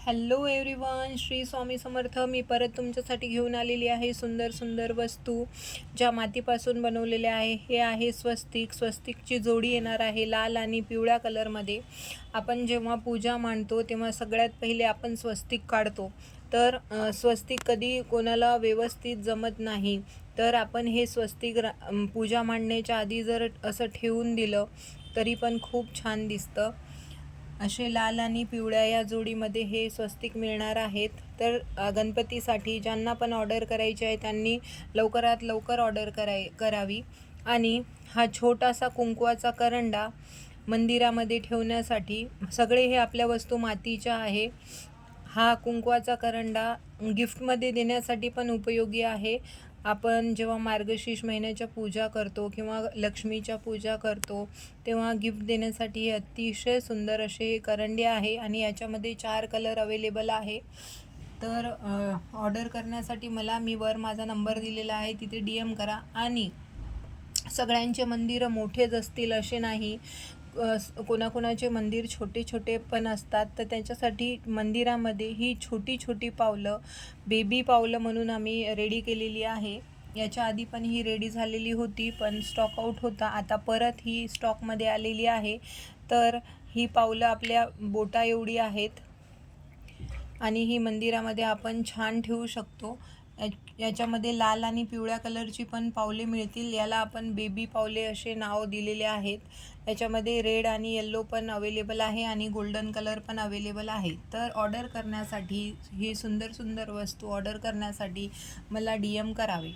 Hello everyone, Shri Swami Samarth. मी परत तुमच्यासाठी घेऊन आलेली आहे सुंदर सुंदर वस्तू ज्या मातीपासून बनवलेल्या आहे. हे आहे स्वस्तिक. स्वस्तिकची जोडी येणार आहे लाल आणि पिवळ्या कलरमध्ये. आपण जेव्हा पूजा मांडतो तेव्हा सगळ्यात पहिले आपण स्वस्तिक काढतो. तर स्वस्तिक कधी कोणाला व्यवस्थित जमत नाही, तर आपण हे स्वस्तिक पूजा मांडण्याच्या आधी जर असं ठेवून दिलं तरी पण खूप छान दिसतं. असे लाल आणि पिवळ्या या जोडीमध्ये हे स्वस्तिक मिळणार आहेत. तर गणपतीसाठी ज्यांना पण ऑर्डर करायची आहे त्यांनी लवकरात लवकर ऑर्डर करावी. आणि हा छोटासा कुंकवाचा करंडा मंदिरामध्ये ठेवण्यासाठी, सगळे हे आपल्या वस्तू मातीच्या आहे. हा कुंकवाचा करंडा गिफ्टमध्ये देण्यासाठी पण उपयोगी आहे. आपण जेव्हा मार्गशीर्ष महिन्याच्या पूजा करतो किंवा लक्ष्मीच्या पूजा करतो तेव्हा गिफ्ट देण्यासाठी हे अतिशय सुंदर असे करंडे आहे. आणि याच्यामध्ये 4 कलर अवेलेबल आहे. तर ऑर्डर करण्यासाठी मी वर माझा नंबर दिलेला आहे, तिथे DM करा. आणि सगळ्यांचे मंदिरं मोठेच असतील असे नाही, कोणाकोणाचे मंदिर छोटे छोटे पण असतात. तर त्यांच्यासाठी मंदिरामध्ये ही छोटी छोटी पावलं, बेबी पावलं म्हणून आम्ही रेडी केलेली आहे. याच्या आधी पण ही रेडी झालेली होती, पण स्टॉक आऊट होता. आता परत ही स्टॉकमध्ये आलेली आहे. तर ही पावलं आपल्या बोटा एवढी आहेत आणि ही मंदिरामध्ये आपण छान ठेवू शकतो. याच्यामध्ये लाल आणि पिवळ्या कलरची पण पावले मिळतील. याला आपण बेबी पावले असे नाव दिलेले आहेत. याच्यामध्ये रेड आणि येल्लो पण अवेलेबल आहे आणि गोल्डन कलर पण अवेलेबल आहे. तर ऑर्डर करण्यासाठी, ही सुंदर सुंदर वस्तू ऑर्डर करण्यासाठी मला DM करावे.